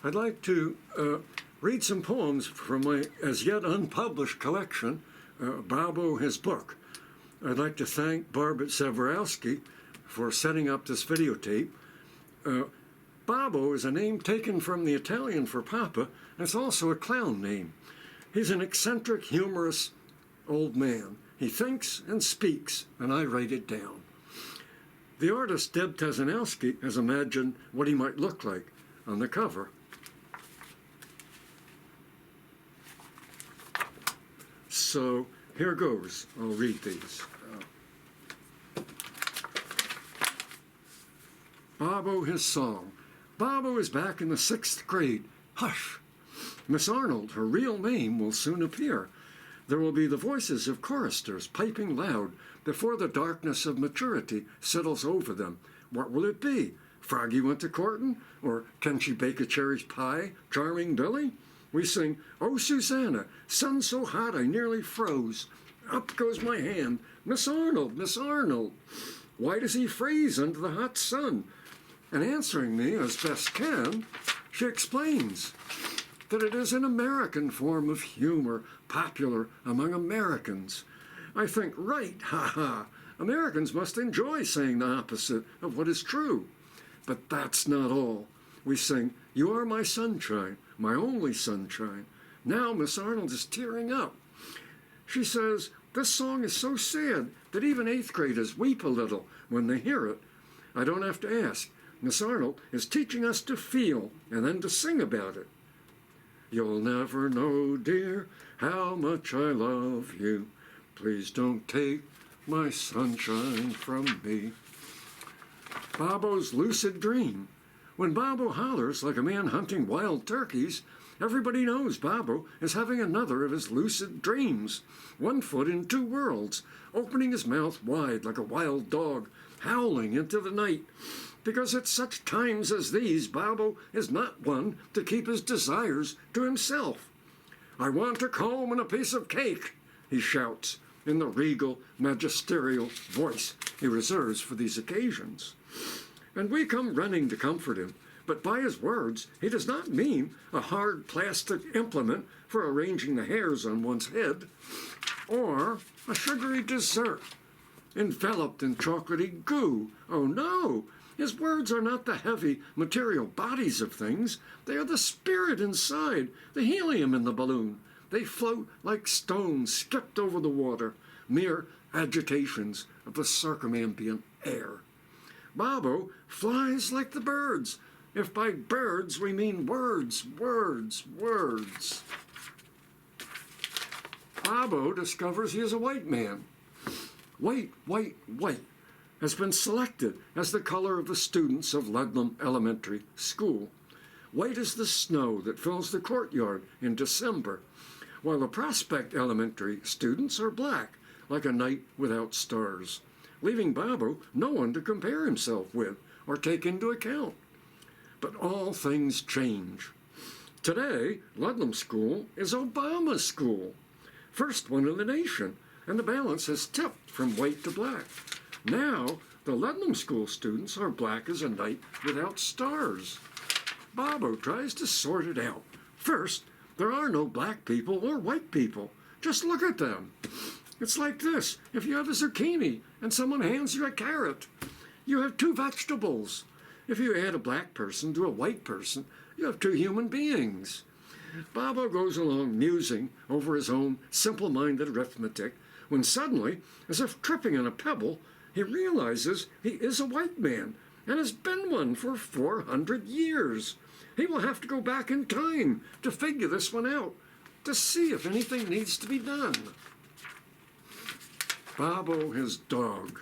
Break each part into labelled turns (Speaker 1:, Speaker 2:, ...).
Speaker 1: I'd like to read some poems from my as yet unpublished collection, Babbo, his book. I'd like to thank Barbara Severowski for setting up this videotape. Babbo is a name taken from the Italian for Papa, and it's also a clown name. He's an eccentric, humorous old man. He thinks and speaks, and I write it down. The artist Deb Tazanowski has imagined what he might look like on the cover. So here goes. I'll read these. Babbo, his song. Babbo is back in the 6th grade. Hush! Miss Arnold, her real name, will soon appear. There will be the voices of choristers piping loud before the darkness of maturity settles over them. What will it be? Froggy went to courtin'? Or can she bake a cherry pie, charming Billy? We sing, Oh, Susanna, sun so hot I nearly froze. Up goes my hand. Miss Arnold, Miss Arnold. Why does he freeze under the hot sun? And answering me as best can, she explains that it is an American form of humor, popular among Americans. I think, right, ha. Americans must enjoy saying the opposite of what is true. But that's not all. We sing, You are my sunshine, my only sunshine. Now Miss Arnold is tearing up. She says, this song is so sad that even 8th graders weep a little when they hear it. I don't have to ask. Miss Arnold is teaching us to feel and then to sing about it. You'll never know, dear, how much I love you. Please don't take my sunshine from me. Babbo's lucid dream. When Babbo hollers like a man hunting wild turkeys, everybody knows Babbo is having another of his lucid dreams. 1 foot in 2 worlds, opening his mouth wide like a wild dog, howling into the night. Because at such times as these, Babbo is not one to keep his desires to himself. I want a comb and a piece of cake, he shouts in the regal, magisterial voice he reserves for these occasions. And we come running to comfort him, but by his words he does not mean a hard plastic implement for arranging the hairs on one's head, or a sugary dessert enveloped in chocolatey goo. Oh no! His words are not the heavy material bodies of things. They are the spirit inside, the helium in the balloon. They float like stones skipped over the water, mere agitations of the circumambient air. Babbo flies like the birds, if by birds we mean words, words, words. Babbo discovers he is a white man. White, white, white has been selected as the color of the students of Ludlam Elementary School. White is the snow that fills the courtyard in December, while the Prospect Elementary students are black, like a night without stars, leaving Babbo no one to compare himself with or take into account. But all things change. Today, Ludlam School is Obama's school, first one in the nation, and the balance has tipped from white to black. Now, the Ludlam School students are black as a night without stars. Babbo tries to sort it out. First, there are no black people or white people. Just look at them. It's like this. If you have a zucchini and someone hands you a carrot, you have 2 vegetables. If you add a black person to a white person, you have 2 human beings. Babbo goes along musing over his own simple-minded arithmetic when suddenly, as if tripping on a pebble, he realizes he is a white man and has been one for 400 years. He will have to go back in time to figure this one out, to see if anything needs to be done. Babbo, his dog.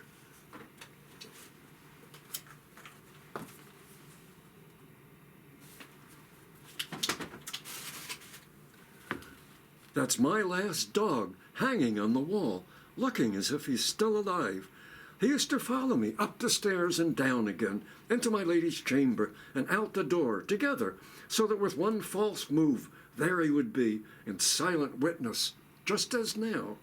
Speaker 1: That's my last dog, hanging on the wall, looking as if he's still alive. He used to follow me up the stairs and down again, into my lady's chamber, and out the door, together, so that with one false move, there he would be, in silent witness, just as now.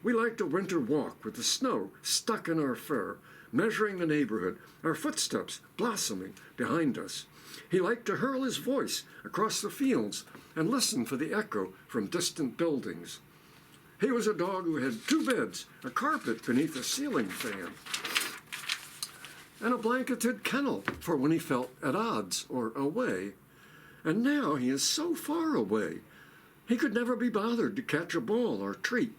Speaker 1: We liked a winter walk with the snow stuck in our fur, measuring the neighborhood, our footsteps blossoming behind us. He liked to hurl his voice across the fields and listen for the echo from distant buildings. He was a dog who had 2 beds, a carpet beneath a ceiling fan, and a blanketed kennel for when he felt at odds or away. And now he is so far away, he could never be bothered to catch a ball or treat.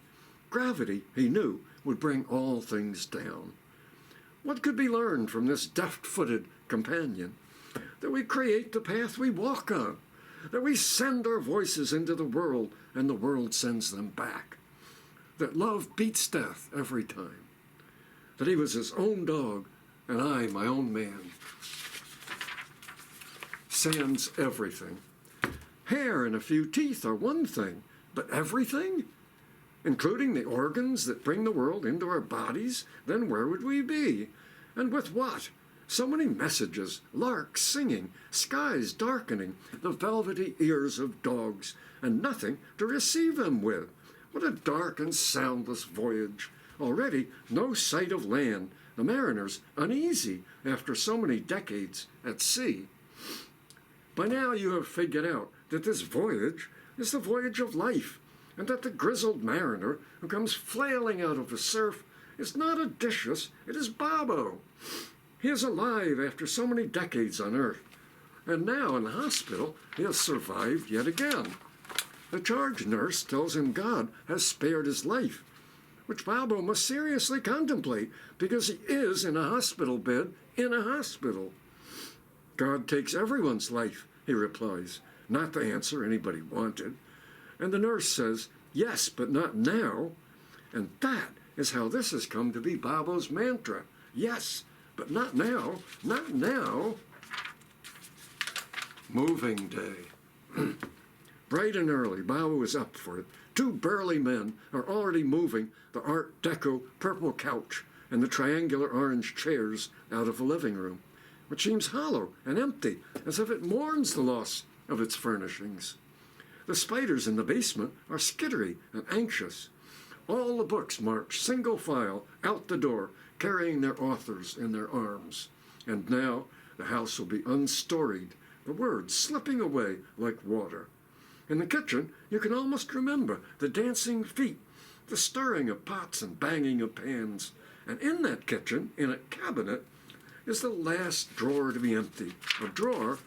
Speaker 1: Gravity, he knew, would bring all things down. What could be learned from this deft-footed companion? That we create the path we walk on, that we send our voices into the world and the world sends them back, that love beats death every time, that he was his own dog and I my own man. Sans everything. Hair and a few teeth are one thing, but everything? Including the organs that bring the world into our bodies, then where would we be? And with what? So many messages, larks singing, skies darkening, the velvety ears of dogs, and nothing to receive them with. What a dark and soundless voyage. Already no sight of land, the mariners uneasy after so many decades at sea. By now you have figured out that this voyage is the voyage of life, and that the grizzled mariner who comes flailing out of the surf is not Odysseus, it is Babbo. He is alive after so many decades on Earth, and now in the hospital he has survived yet again. The charge nurse tells him God has spared his life, which Babbo must seriously contemplate because he is in a hospital bed in a hospital. God takes everyone's life, he replies, not the answer anybody wanted. And the nurse says, yes, but not now. And that is how this has come to be Babbo's mantra. Yes, but not now, not now. Moving day. Bright and early, Babbo is up for it. 2 burly men are already moving the Art Deco purple couch and the triangular orange chairs out of the living room, which seems hollow and empty, as if it mourns the loss of its furnishings. The spiders in the basement are skittery and anxious. All the books march single file out the door, carrying their authors in their arms. And now the house will be unstoried, the words slipping away like water. In the kitchen, you can almost remember the dancing feet, the stirring of pots and banging of pans. And in that kitchen, in a cabinet, is the last drawer to be emptied, a drawer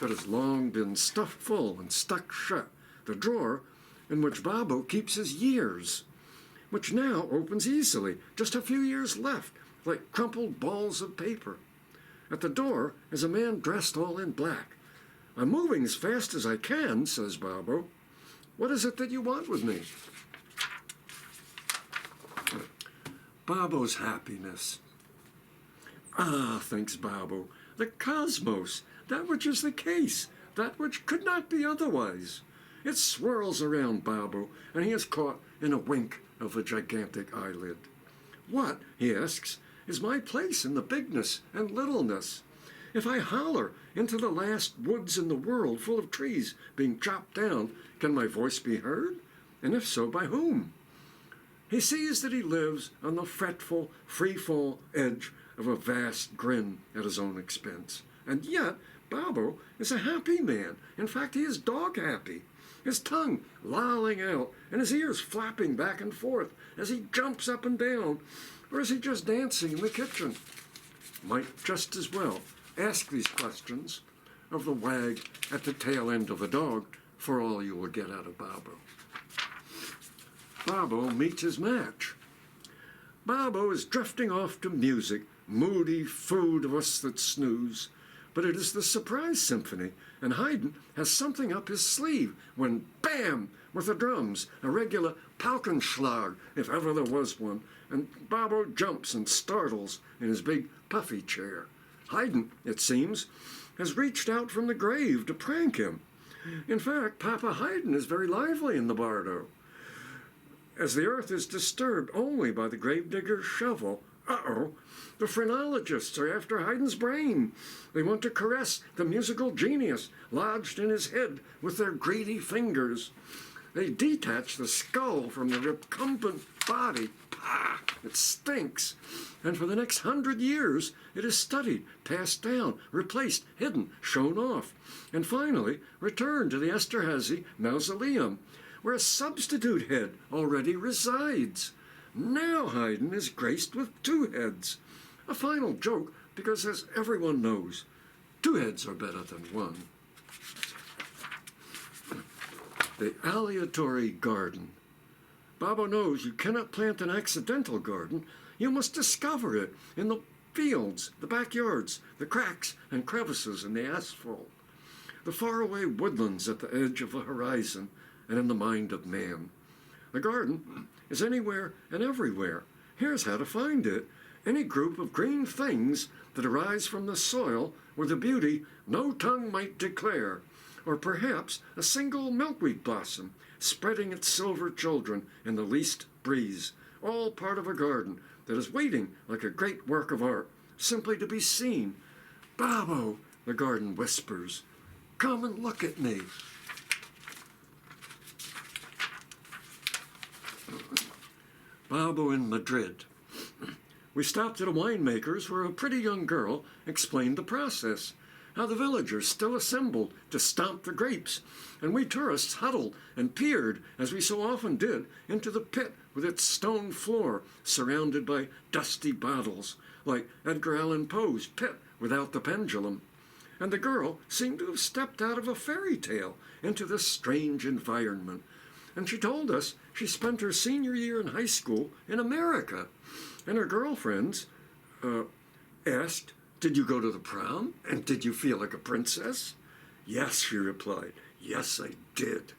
Speaker 1: that has long been stuffed full and stuck shut, the drawer in which Babbo keeps his years, which now opens easily, just a few years left, like crumpled balls of paper. At the door is a man dressed all in black. I'm moving as fast as I can, says Babbo. What is it that you want with me? Babbo's happiness. Ah, thinks Babbo, the cosmos, that which is the case, that which could not be otherwise. It swirls around Babbo, and he is caught in a wink of a gigantic eyelid. What, he asks, is my place in the bigness and littleness? If I holler into the last woods in the world full of trees being chopped down, can my voice be heard? And if so, by whom? He sees that he lives on the fretful, free-fall edge of a vast grin at his own expense. And yet, Babbo is a happy man. In fact, he is dog-happy. His tongue lolling out and his ears flapping back and forth as he jumps up and down. Or is he just dancing in the kitchen? Might just as well ask these questions of the wag at the tail end of a dog for all you will get out of Babbo. Babbo meets his match. Babbo is drifting off to music, moody food of us that snooze. But it is the surprise symphony, and Haydn has something up his sleeve when, bam, with the drums, a regular Paukenschlag, if ever there was one, and Babbo jumps and startles in his big puffy chair. Haydn, it seems, has reached out from the grave to prank him. In fact, Papa Haydn is very lively in the Bardo. As the earth is disturbed only by the gravedigger's shovel, the phrenologists are after Haydn's brain. They want to caress the musical genius lodged in his head with their greedy fingers. They detach the skull from the recumbent body, Pah! It stinks. And for the next 100 years, it is studied, passed down, replaced, hidden, shown off, and finally returned to the Esterhazy mausoleum, where a substitute head already resides. Now Haydn is graced with 2 heads. A final joke, because as everyone knows, 2 heads are better than 1. The Alliatory Garden. Babbo knows you cannot plant an accidental garden. You must discover it in the fields, the backyards, the cracks and crevices in the asphalt, the faraway woodlands at the edge of the horizon and in the mind of man. The garden is anywhere and everywhere. Here's how to find it. Any group of green things that arise from the soil with a beauty no tongue might declare, or perhaps a single milkweed blossom spreading its silver children in the least breeze, all part of a garden that is waiting like a great work of art, simply to be seen. Babbo, the garden whispers, come and look at me. Babbo in Madrid. We stopped at a winemaker's where a pretty young girl explained the process, how the villagers still assembled to stomp the grapes, and we tourists huddled and peered, as we so often did, into the pit with its stone floor surrounded by dusty bottles, like Edgar Allan Poe's Pit without the pendulum. And the girl seemed to have stepped out of a fairy tale into this strange environment. And she told us she spent her senior year in high school in America, and her girlfriends asked, did you go to the prom? And did you feel like a princess? Yes, she replied. Yes, I did.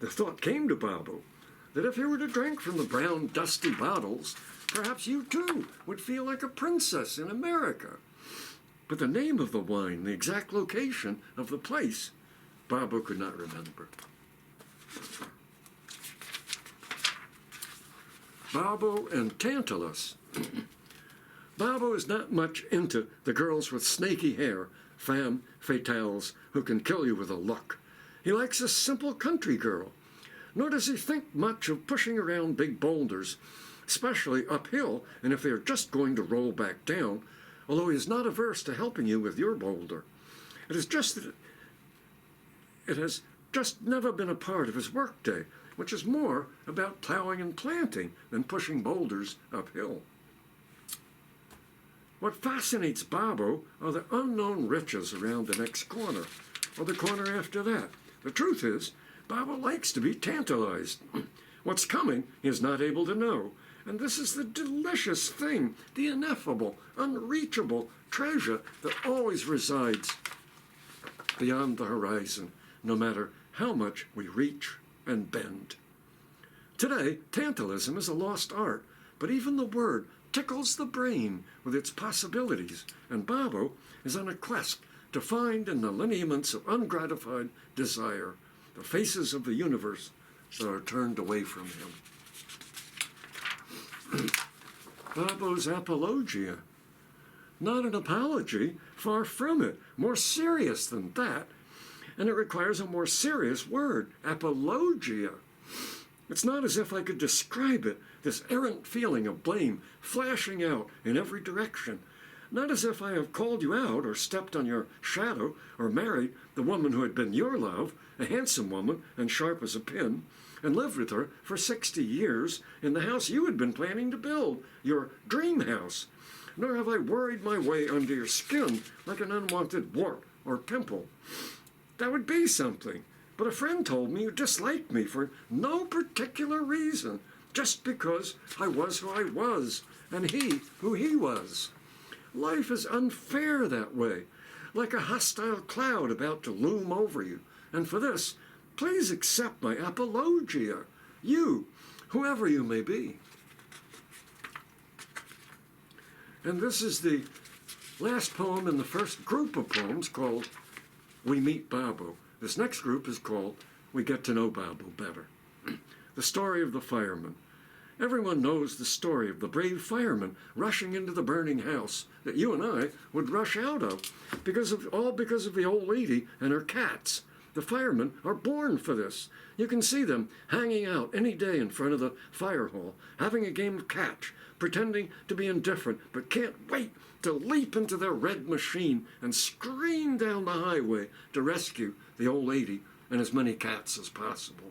Speaker 1: The thought came to Babbo that if he were to drink from the brown, dusty bottles, perhaps you too would feel like a princess in America. But the name of the wine, the exact location of the place, Babbo could not remember. Babbo and Tantalus. Babbo is not much into the girls with snaky hair, femme fatales, who can kill you with a look. He likes a simple country girl. Nor does he think much of pushing around big boulders, especially uphill, and if they are just going to roll back down, although he is not averse to helping you with your boulder. It is just that it has just never been a part of his workday, which is more about plowing and planting than pushing boulders uphill. What fascinates Babbo are the unknown riches around the next corner, or the corner after that. The truth is, Babbo likes to be tantalized. What's coming he is not able to know, and this is the delicious thing, the ineffable, unreachable treasure that always resides beyond the horizon, no matter how much we reach and bend. Today, tantalism is a lost art, but even the word tickles the brain with its possibilities, and Babbo is on a quest to find in the lineaments of ungratified desire the faces of the universe that are turned away from him. Babbo's apologia. Not an apology, far from it, more serious than that, and it requires a more serious word, apologia. It's not as if I could describe it, this errant feeling of blame flashing out in every direction. Not as if I have called you out or stepped on your shadow or married the woman who had been your love, a handsome woman and sharp as a pin, and lived with her for 60 years in the house you had been planning to build, your dream house. Nor have I worried my way under your skin like an unwanted wart or pimple. That would be something. But a friend told me you disliked me for no particular reason, just because I was who I was, and he who he was. Life is unfair that way, like a hostile cloud about to loom over you. And for this, please accept my apologia, you, whoever you may be. And this is the last poem in the first group of poems called We Meet Babbo. This next group is called We Get to Know Babbo Better. The story of the fireman. Everyone knows the story of the brave fireman rushing into the burning house that you and I would rush out of because of the old lady and her cats. The firemen are born for this. You can see them hanging out any day in front of the fire hall, having a game of catch, pretending to be indifferent, but can't wait to leap into their red machine and scream down the highway to rescue the old lady and as many cats as possible.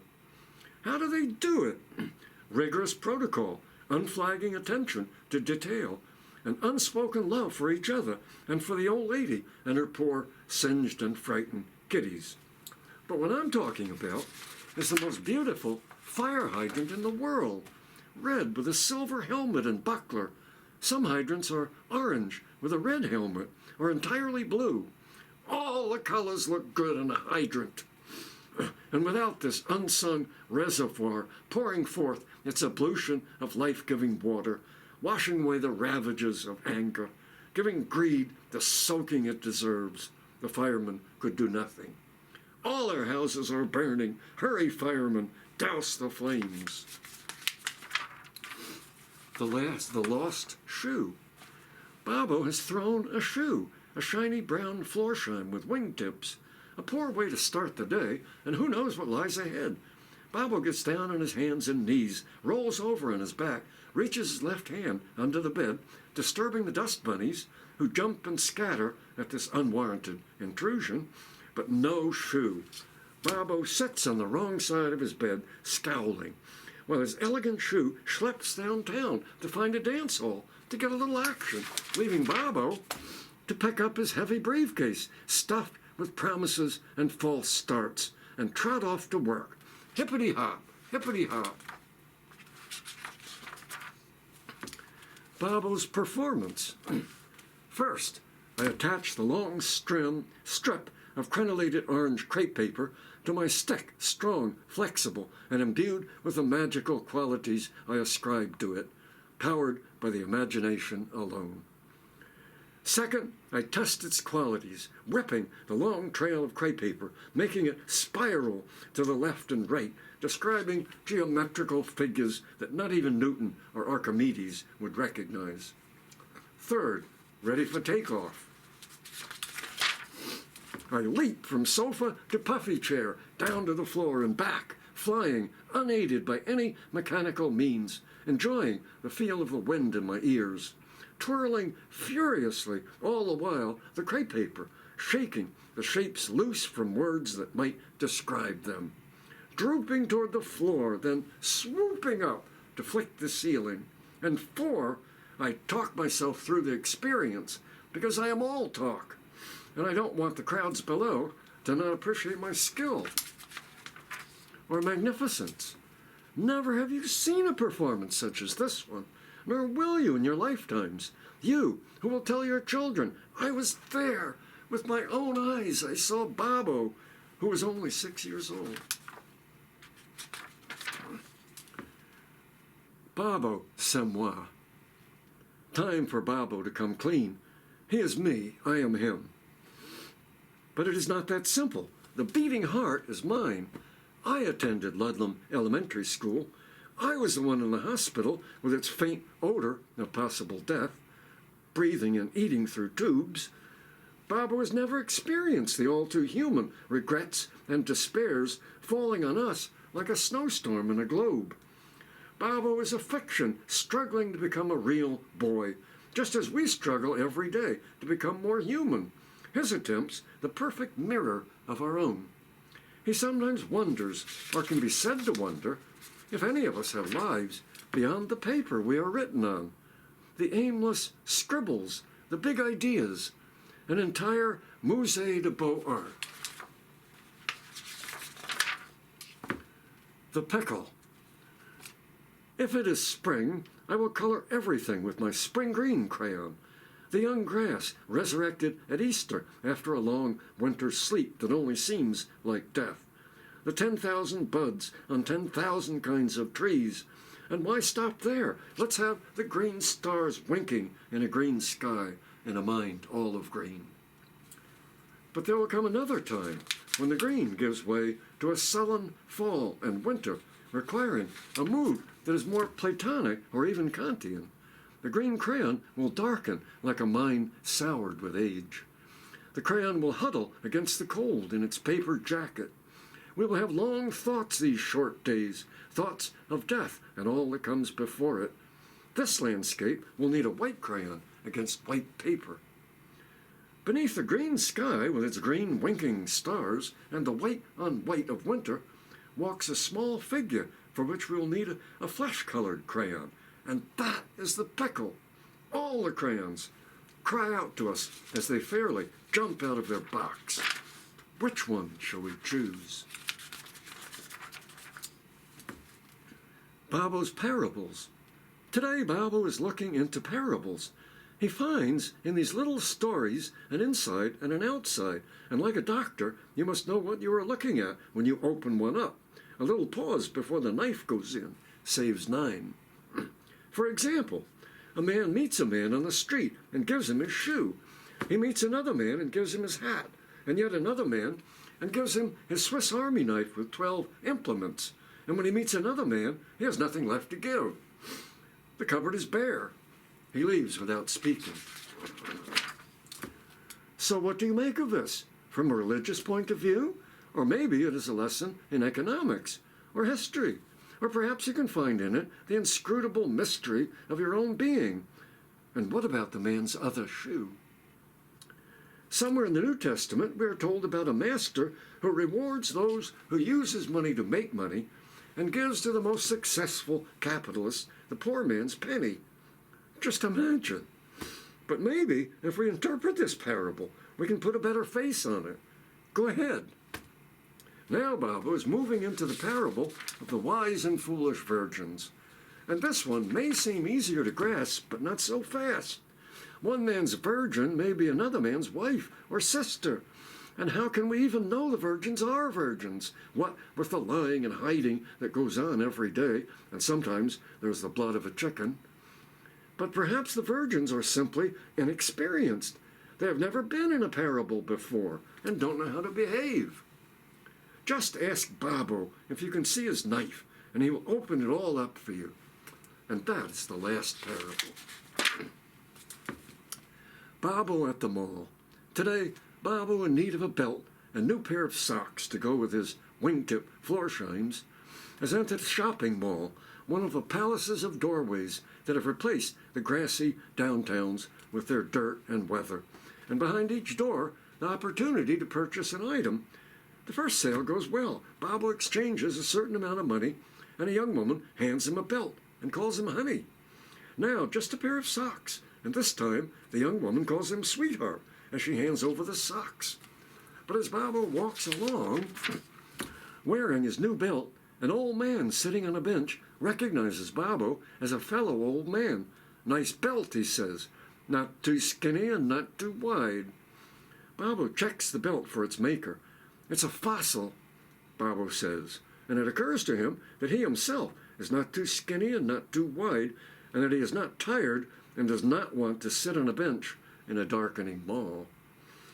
Speaker 1: How do they do it? Rigorous protocol, unflagging attention to detail, and unspoken love for each other and for the old lady and her poor singed and frightened kitties. But what I'm talking about is the most beautiful fire hydrant in the world, red with a silver helmet and buckler. Some hydrants are orange with a red helmet or entirely blue. All the colors look good in a hydrant. And without this unsung reservoir pouring forth its ablution of life-giving water, washing away the ravages of anger, giving greed the soaking it deserves, the firemen could do nothing. All their houses are burning. Hurry, firemen, douse the flames. The lost shoe. Babbo has thrown a shoe, a shiny brown floorshine with wingtips. A poor way to start the day, and who knows what lies ahead. Babbo gets down on his hands and knees, rolls over on his back, reaches his left hand under the bed, disturbing the dust bunnies, who jump and scatter at this unwarranted intrusion, but no shoe. Babbo sits on the wrong side of his bed, scowling, while his elegant shoe schleps downtown to find a dance hall to get a little action, leaving Babbo to pick up his heavy briefcase, stuffed with promises and false starts, and trot off to work. Hippity-hop, hippity-hop. Babbo's performance. First, I attach the long strip of crenellated orange crepe paper to my stick, strong, flexible, and imbued with the magical qualities I ascribe to it, powered by the imagination alone. Second, I test its qualities, ripping the long trail of crepe paper, making it spiral to the left and right, describing geometrical figures that not even Newton or Archimedes would recognize. Third, ready for takeoff. I leap from sofa to puffy chair, down to the floor and back, flying, unaided by any mechanical means, enjoying the feel of the wind in my ears, twirling furiously all the while the crepe paper, shaking the shapes loose from words that might describe them, drooping toward the floor, then swooping up to flick the ceiling. And four, I talk myself through the experience, because I am all talk, and I don't want the crowds below to not appreciate my skill or magnificence. Never have you seen a performance such as this one, nor will you in your lifetimes. You, who will tell your children, I was there. With my own eyes, I saw Babbo, who was only 6 years old. Babbo, c'est moi. Time for Babbo to come clean. He is me, I am him. But it is not that simple. The beating heart is mine. I attended Ludlam Elementary School. I was the one in the hospital with its faint odor of possible death, breathing and eating through tubes. Babbo has never experienced the all-too-human regrets and despairs falling on us like a snowstorm in a globe. Babbo is a fiction struggling to become a real boy, just as we struggle every day to become more human. His attempts, the perfect mirror of our own. He sometimes wonders, or can be said to wonder, if any of us have lives beyond the paper we are written on, the aimless scribbles, the big ideas, an entire musée de beaux-arts. The pickle. If it is spring, I will color everything with my spring green crayon. The young grass resurrected at Easter after a long winter's sleep that only seems like death. The 10,000 buds on 10,000 kinds of trees. And why stop there? Let's have the green stars winking in a green sky in a mind all of green. But there will come another time when the green gives way to a sullen fall and winter, requiring a mood that is more Platonic or even Kantian. The green crayon will darken like a mind soured with age. The crayon will huddle against the cold in its paper jacket. We will have long thoughts these short days, thoughts of death and all that comes before it. This landscape will need a white crayon against white paper. Beneath the green sky with its green winking stars and the white on white of winter walks a small figure for which we will need a flesh-colored crayon. And that is the pickle. All the crayons cry out to us as they fairly jump out of their box. Which one shall we choose? Babbo's parables. Today, Babbo is looking into parables. He finds in these little stories an inside and an outside, and like a doctor, you must know what you are looking at when you open one up. A little pause before the knife goes in saves 9. For example, a man meets a man on the street and gives him his shoe. He meets another man and gives him his hat, and yet another man and gives him his Swiss Army knife with 12 implements. And when he meets another man, he has nothing left to give. The cupboard is bare. He leaves without speaking. So what do you make of this? From a religious point of view? Or maybe it is a lesson in economics or history. Or perhaps you can find in it the inscrutable mystery of your own being. And what about the man's other shoe? Somewhere in the New Testament, we are told about a master who rewards those who use his money to make money and gives to the most successful capitalist the poor man's penny. Just imagine. But maybe if we interpret this parable, we can put a better face on it. Go ahead. Now Babbo is moving into the parable of the wise and foolish virgins. And this one may seem easier to grasp, but not so fast. One man's virgin may be another man's wife or sister. And how can we even know the virgins are virgins? What with the lying and hiding that goes on every day, and sometimes there's the blood of a chicken. But perhaps the virgins are simply inexperienced. They have never been in a parable before and don't know how to behave. Just ask Babbo if you can see his knife, and he will open it all up for you. And that is the last parable. Babbo at the mall. Today, Babbo in need of a belt and new pair of socks to go with his wingtip floor shines, has entered a shopping mall, one of the palaces of doorways that have replaced the grassy downtowns with their dirt and weather. And behind each door, the opportunity to purchase an item. The first sale goes well. Babbo exchanges a certain amount of money, and a young woman hands him a belt and calls him honey. Now, just a pair of socks, and this time the young woman calls him sweetheart as she hands over the socks. But as Babbo walks along, wearing his new belt, an old man sitting on a bench recognizes Babbo as a fellow old man. Nice belt, he says. Not too skinny and not too wide. Babbo checks the belt for its maker. It's a fossil, Babbo says, and it occurs to him that he himself is not too skinny and not too wide, and that he is not tired and does not want to sit on a bench in a darkening mall.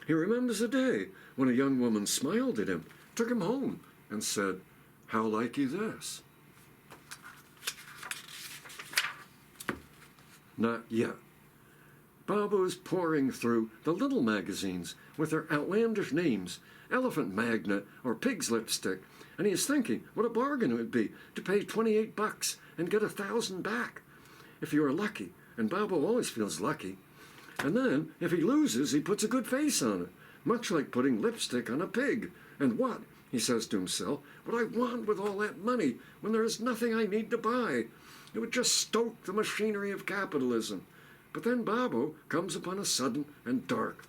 Speaker 1: He remembers a day when a young woman smiled at him, took him home, and said, "How like you this?" Not yet. Babbo is poring through the little magazines with their outlandish names, Elephant Magnet or Pig's Lipstick, and he is thinking what a bargain it would be to pay $28 and get 1,000 back, if you are lucky, and Babbo always feels lucky. And then, if he loses, he puts a good face on it, much like putting lipstick on a pig. And what, he says to himself, would I want with all that money when there is nothing I need to buy? It would just stoke the machinery of capitalism. But then Babbo comes upon a sudden and dark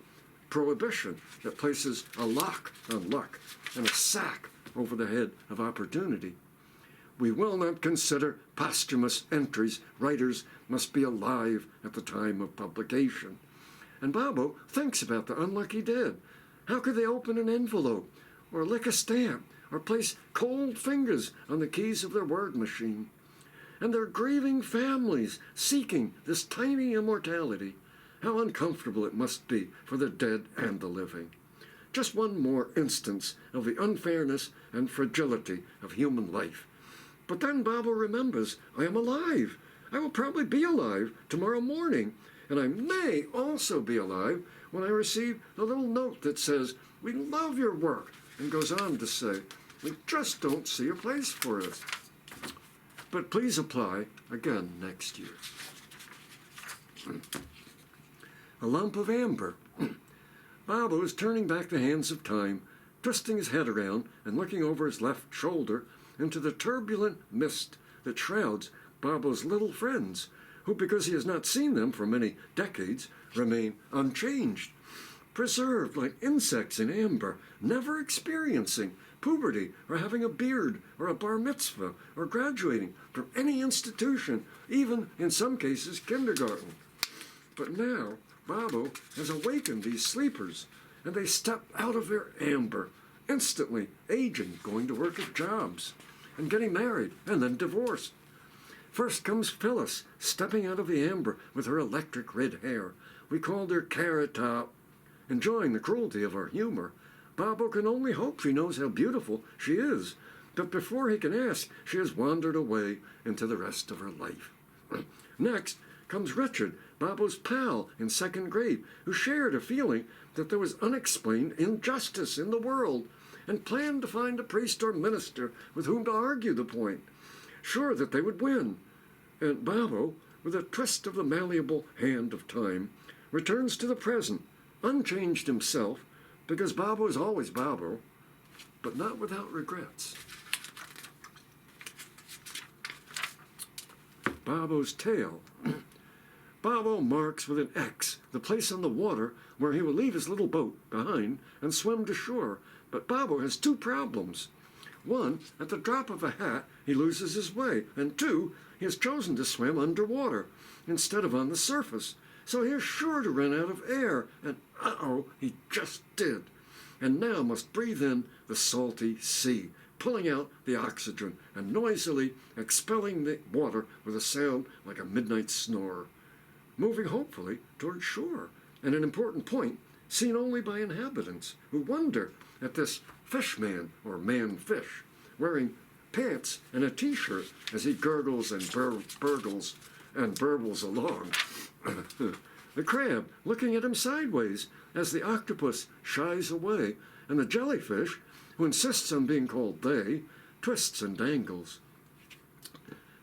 Speaker 1: prohibition that places a lock on luck and a sack over the head of opportunity. We will not consider posthumous entries. Writers must be alive at the time of publication. And Babbo thinks about the unlucky dead. How could they open an envelope, or lick a stamp, or place cold fingers on the keys of their word machine? And their grieving families seeking this tiny immortality. How uncomfortable it must be for the dead and the living. Just one more instance of the unfairness and fragility of human life. But then Babbo remembers, I am alive. I will probably be alive tomorrow morning, and I may also be alive when I receive the little note that says, "We love your work," and goes on to say, "We just don't see a place for it. But please apply again next year." A lump of amber. Babbo is turning back the hands of time, twisting his head around and looking over his left shoulder into the turbulent mist that shrouds Babbo's little friends, who, because he has not seen them for many decades, remain unchanged, preserved like insects in amber, never experiencing puberty or having a beard or a bar mitzvah or graduating from any institution, even in some cases kindergarten. But now Babbo has awakened these sleepers, and they step out of their amber, instantly aging, going to work at jobs, and getting married, and then divorced. First comes Phyllis, stepping out of the amber with her electric red hair. We called her Carrot Top. Enjoying the cruelty of our humor, Babbo can only hope she knows how beautiful she is, but before he can ask, she has wandered away into the rest of her life. Next comes Richard, Babbo's pal in second grade, who shared a feeling that there was unexplained injustice in the world and planned to find a priest or minister with whom to argue the point, sure that they would win. And Babbo, with a twist of the malleable hand of time, returns to the present, unchanged himself, because Babbo is always Babbo, but not without regrets. Babbo's tale. Babbo marks with an X the place on the water where he will leave his little boat behind and swim to shore. But Babbo has two problems. One, at the drop of a hat, he loses his way. And two, he has chosen to swim underwater instead of on the surface. So he is sure to run out of air. And uh-oh, he just did. And now must breathe in the salty sea, pulling out the oxygen and noisily expelling the water with a sound like a midnight snore, moving hopefully toward shore, and an important point seen only by inhabitants who wonder at this fishman or man-fish wearing pants and a t-shirt as he gurgles and burgles and burbles along. The crab looking at him sideways as the octopus shies away, and the jellyfish, who insists on being called they, twists and dangles.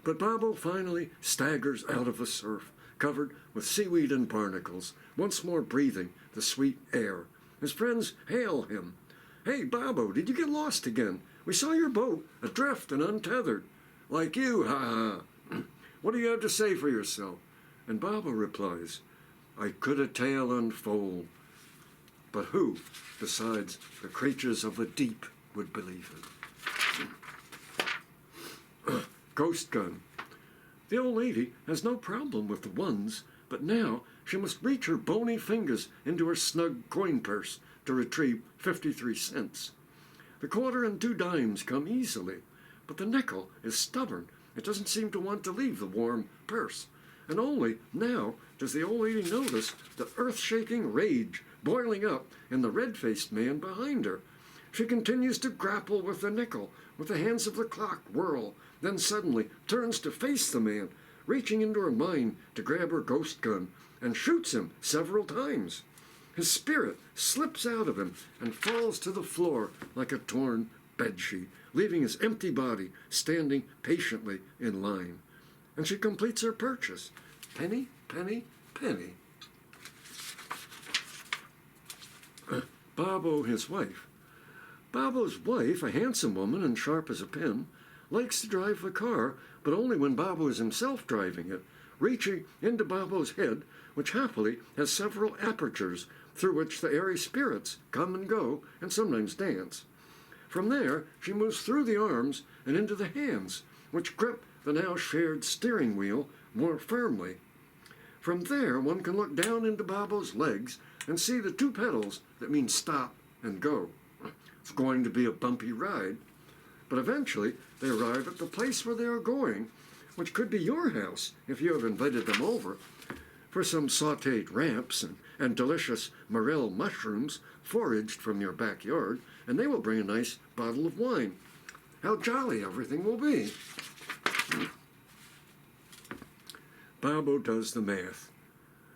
Speaker 1: But Babbo finally staggers out of the surf, covered with seaweed and barnacles, once more breathing the sweet air. His friends hail him. "Hey, Babbo, did you get lost again? We saw your boat adrift and untethered." "Like you, ha ha. What do you have to say for yourself?" And Babbo replies, "I could a tale unfold, but who, besides the creatures of the deep, would believe it?" Ghost gun. The old lady has no problem with the ones, but now she must reach her bony fingers into her snug coin purse to retrieve 53 cents. The quarter and 2 dimes come easily, but the nickel is stubborn. It doesn't seem to want to leave the warm purse. And only now does the old lady notice the earth-shaking rage boiling up in the red-faced man behind her. She continues to grapple with the nickel, with the hands of the clock whirl, then suddenly turns to face the man, reaching into her mind to grab her ghost gun, and shoots him several times. His spirit slips out of him and falls to the floor like a torn bedsheet, leaving his empty body standing patiently in line. And she completes her purchase. Penny, penny, penny. Babbo, his wife. Babbo's wife, a handsome woman and sharp as a pin, likes to drive the car, but only when Babbo is himself driving it, reaching into Babbo's head, which happily has several apertures through which the airy spirits come and go and sometimes dance. From there, she moves through the arms and into the hands, which grip the now shared steering wheel more firmly. From there, one can look down into Babbo's legs and see the 2 pedals that mean stop and go. It's going to be a bumpy ride, but eventually they arrive at the place where they are going, which could be your house if you have invited them over, for some sautéed ramps and delicious morel mushrooms foraged from your backyard, and they will bring a nice bottle of wine. How jolly everything will be. Babbo does the math.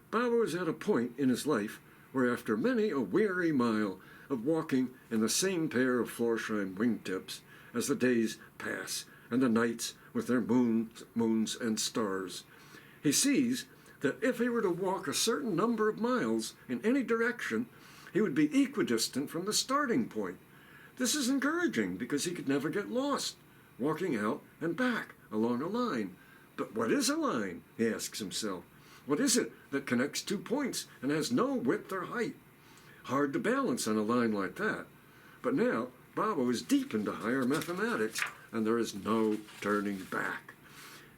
Speaker 1: Babbo is at a point in his life where after many a weary mile of walking in the same pair of Florsheim wingtips, as the days pass and the nights with their moons and stars, he sees that if he were to walk a certain number of miles in any direction, he would be equidistant from the starting point. This is encouraging because he could never get lost, walking out and back along a line. But what is a line? He asks himself. What is it that connects 2 points and has no width or height? Hard to balance on a line like that. But now, Babbo is deep into higher mathematics, and there is no turning back.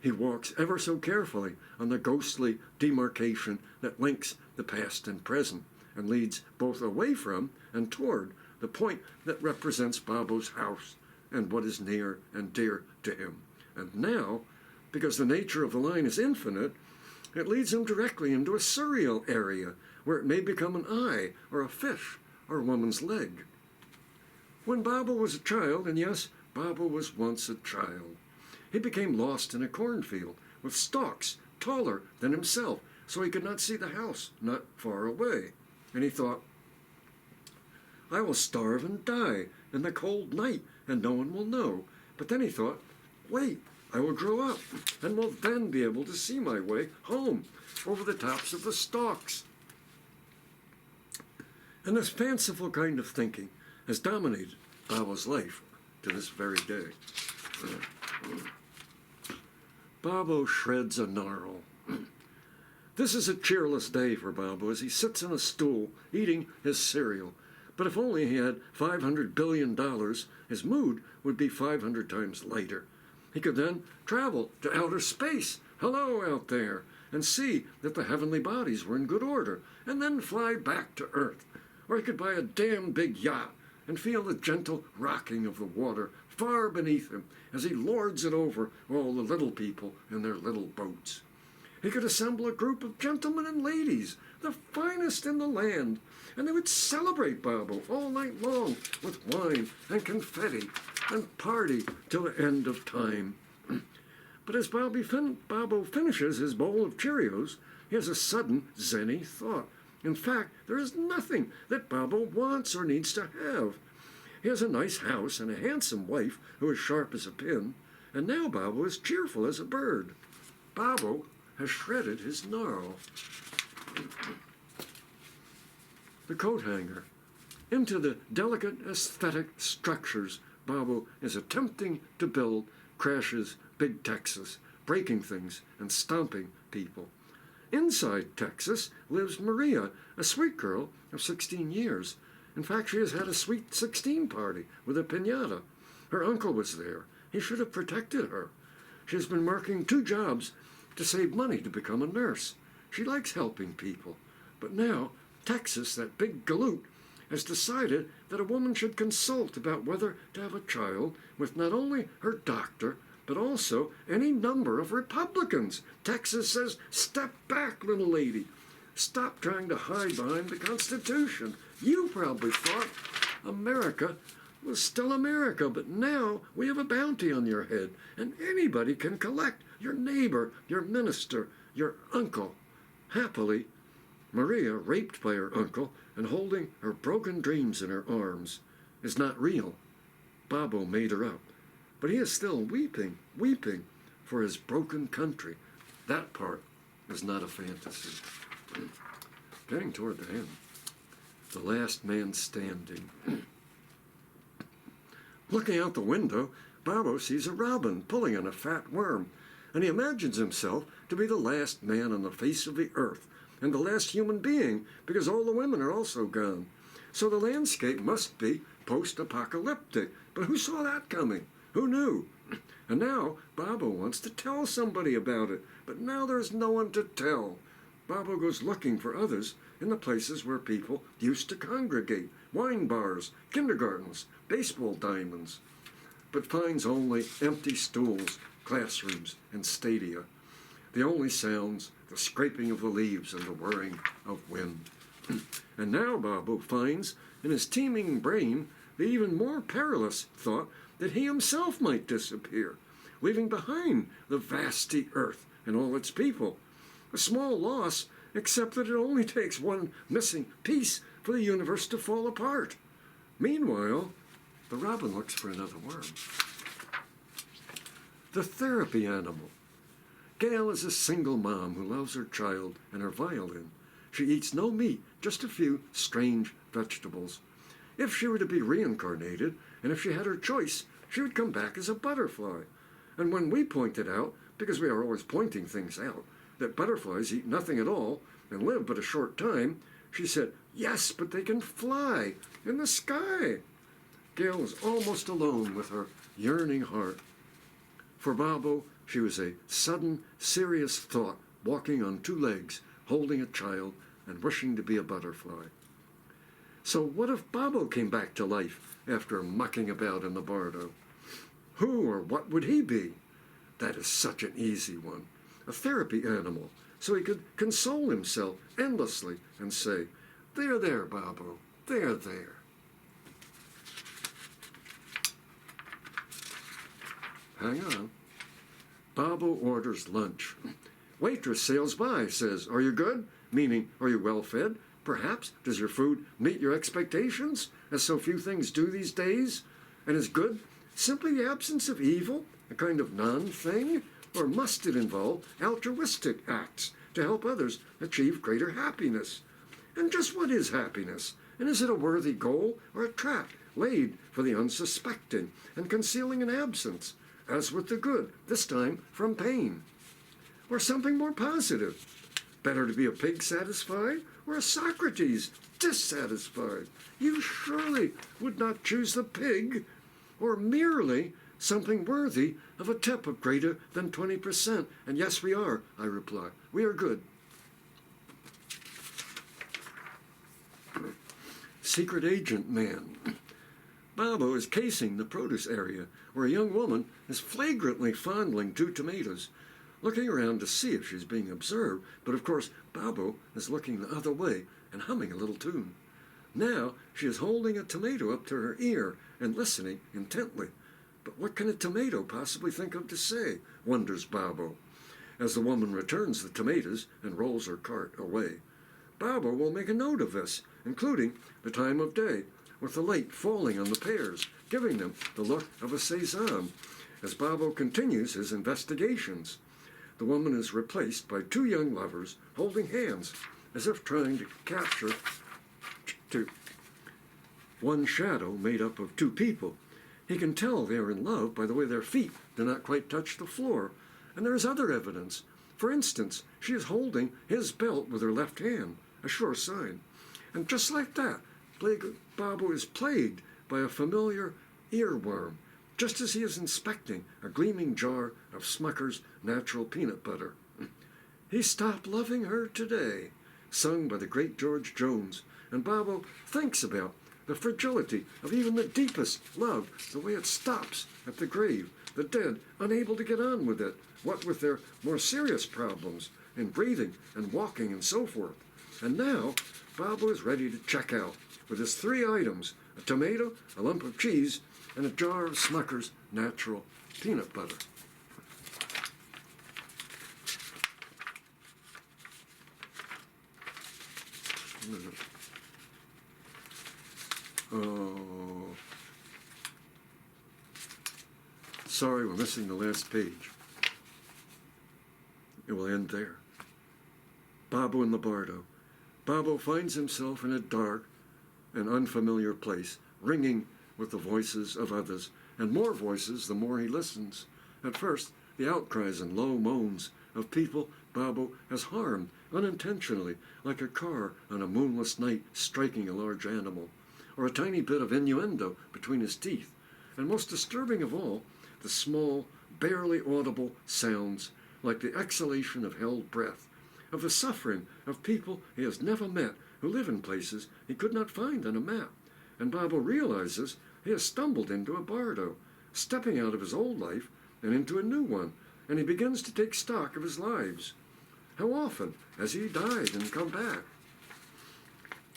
Speaker 1: He walks ever so carefully on the ghostly demarcation that links the past and present, and leads both away from and toward the point that represents Babbo's house and what is near and dear to him. And now, because the nature of the line is infinite, it leads him directly into a surreal area where it may become an eye or a fish or a woman's leg. When Babbo was a child, and yes, Babbo was once a child, he became lost in a cornfield with stalks taller than himself, so he could not see the house not far away. And he thought, I will starve and die in the cold night, and no one will know. But then he thought, wait, I will grow up, and will then be able to see my way home over the tops of the stalks. And this fanciful kind of thinking has dominated Babbo's life to this very day. Babbo shreds a gnarl. This is a cheerless day for Babbo as he sits on a stool eating his cereal. But if only he had $500 billion, his mood would be 500 times lighter. He could then travel to outer space, hello out there, and see that the heavenly bodies were in good order, and then fly back to Earth. Or he could buy a damn big yacht and feel the gentle rocking of the water far beneath him as he lords it over all the little people in their little boats. He could assemble a group of gentlemen and ladies, the finest in the land, and they would celebrate Babbo all night long with wine and confetti and party till the end of time. But as Babbo finishes his bowl of Cheerios, he has a sudden zenny thought. In fact, there is nothing that Babbo wants or needs to have. He has a nice house and a handsome wife who is sharp as a pin, and now Babbo is cheerful as a bird. Babbo has shredded his gnarl. The coat hanger. Into the delicate aesthetic structures Babbo is attempting to build crashes big Texas, breaking things and stomping people. Inside Texas lives Maria, a sweet girl of 16 years. In fact, she has had a sweet 16 party with a piñata. Her uncle was there. He should have protected her. She has been working 2 jobs to save money to become a nurse. She likes helping people. But now, Texas, that big galoot, has decided that a woman should consult about whether to have a child with not only her doctor, but also any number of Republicans. Texas says, step back, little lady. Stop trying to hide behind the Constitution. You probably thought America was still America, but now we have a bounty on your head, and anybody can collect your neighbor, your minister, your uncle. Happily, Maria, raped by her uncle and holding her broken dreams in her arms, is not real. Babbo made her up. But he is still weeping for his broken country. That part is not a fantasy. Getting toward the end. The last man standing. Looking out the window, Babbo sees a robin pulling on a fat worm, and he imagines himself to be the last man on the face of the earth, and the last human being, because all the women are also gone. So the landscape must be post-apocalyptic. But who saw that coming? Who knew? And now Babbo wants to tell somebody about it, but now there's no one to tell. Babbo goes looking for others in the places where people used to congregate, wine bars, kindergartens, baseball diamonds, but finds only empty stools, classrooms, and stadia. The only sounds, the scraping of the leaves and the whirring of wind. And now Babbo finds in his teeming brain the even more perilous thought that he himself might disappear, leaving behind the vasty earth and all its people. A small loss except that it only takes one missing piece for the universe to fall apart. Meanwhile, the robin looks for another worm. The therapy animal. Gail is a single mom who loves her child and her violin. She eats no meat, just a few strange vegetables. If she were to be reincarnated, and if she had her choice, she would come back as a butterfly. And when we pointed out, because we are always pointing things out, that butterflies eat nothing at all and live but a short time, she said, "Yes, but they can fly in the sky." Gail was almost alone with her yearning heart. For Babbo, she was a sudden, serious thought, walking on two legs, holding a child, and wishing to be a butterfly. So what if Babbo came back to life after mucking about in the Bardo? Who or what would he be? That is such an easy one. A therapy animal, so he could console himself endlessly and say, "There, there, Babbo, there, there." Hang on. Babbo orders lunch. Waitress sails by, says, "Are you good?" Meaning, are you well fed? Perhaps, does your food meet your expectations, as so few things do these days? And is good simply the absence of evil, a kind of non-thing? Or must it involve altruistic acts to help others achieve greater happiness? And just what is happiness? And is it a worthy goal or a trap laid for the unsuspecting and concealing an absence, as with the good, this time from pain? Or something more positive? Better to be a pig satisfied or a Socrates dissatisfied? You surely would not choose the pig, or merely something worthy of a tip of greater than 20%. And yes, we are, I reply. We are good. Secret agent man. Babbo is casing the produce area, where a young woman is flagrantly fondling 2 tomatoes, looking around to see if she's being observed, but of course Babbo is looking the other way and humming a little tune. Now she is holding a tomato up to her ear and listening intently. But what can a tomato possibly think of to say, wonders Babbo, as the woman returns the tomatoes and rolls her cart away. Babbo will make a note of this, including the time of day, with the light falling on the pears, giving them the look of a sesame, as Babbo continues his investigations. The woman is replaced by 2 young lovers holding hands, as if trying to capture one shadow made up of 2 people. He can tell they are in love by the way their feet do not quite touch the floor, and there is other evidence. For instance, she is holding his belt with her left hand, a sure sign. And just like that, Babbo is plagued by a familiar earworm, just as he is inspecting a gleaming jar of Smucker's natural peanut butter. He stopped loving her today, sung by the great George Jones, and Babbo thinks about the fragility of even the deepest love, the way it stops at the grave, the dead unable to get on with it, what with their more serious problems in breathing and walking and so forth. And now Babbo is ready to check out with his 3 items, a tomato, a lump of cheese, and a jar of Smucker's natural peanut butter. Oh, sorry, we're missing the last page. It will end there. Babbo in the Bardo. Babbo finds himself in a dark and unfamiliar place, ringing with the voices of others, and more voices the more he listens. At first, the outcries and low moans of people Babbo has harmed unintentionally, like a car on a moonless night striking a large animal, or a tiny bit of innuendo between his teeth. And most disturbing of all, the small, barely audible sounds, like the exhalation of held breath, of the suffering of people he has never met, who live in places he could not find on a map. And Babbo realizes he has stumbled into a Bardo, stepping out of his old life and into a new one, and he begins to take stock of his lives. How often has he died and come back?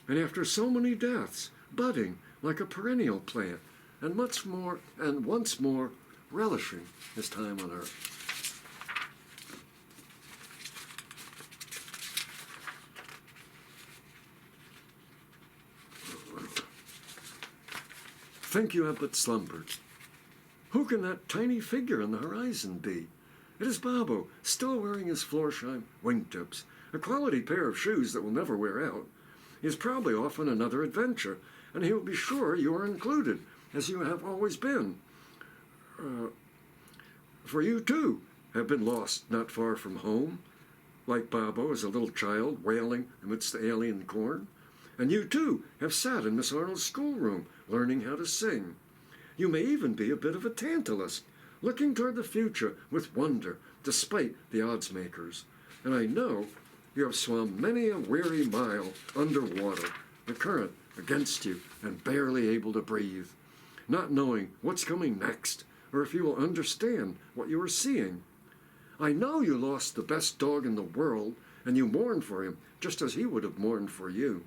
Speaker 1: And after so many deaths, budding like a perennial plant, and much more, and once more relishing his time on earth. think you have but slumbered. Who can that tiny figure on the horizon be? It is Babbo, still wearing his Florsheim wingtips, a quality pair of shoes that will never wear out. He is probably off on another adventure, and he will be sure you are included, as you have always been. For you, too, have been lost not far from home, like Babbo as a little child wailing amidst the alien corn. And you, too, have sat in Miss Arnold's schoolroom learning how to sing. You may even be a bit of a tantalist, looking toward the future with wonder, despite the odds makers. And I know you have swum many a weary mile underwater, the current against you and barely able to breathe, not knowing what's coming next or if you will understand what you are seeing. I know you lost the best dog in the world and you mourn for him just as he would have mourned for you.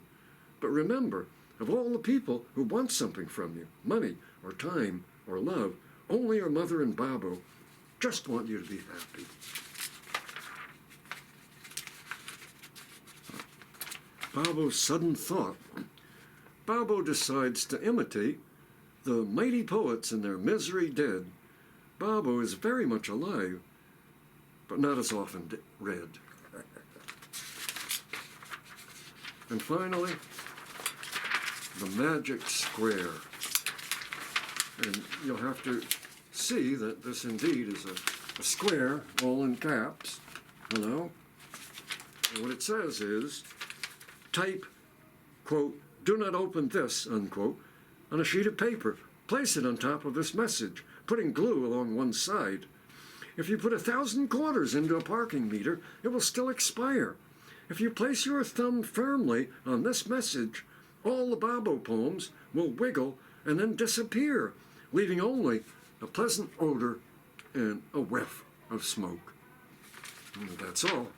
Speaker 1: But remember, of all the people who want something from you, money or time or love, only your mother and Babbo just want you to be happy. Babbo's sudden thought. Babbo decides to imitate the mighty poets in their misery dead. Babbo is very much alive, but not as often read. And finally, the magic square. And you'll have to see that this indeed is a square, all in caps. Hello? And what it says is, type, quote, "Do not open this," unquote, on a sheet of paper. Place it on top of this message, putting glue along one side. If you put 1,000 quarters into a parking meter, it will still expire. If you place your thumb firmly on this message, all the Babbo poems will wiggle and then disappear, leaving only a pleasant odor and a whiff of smoke. And that's all.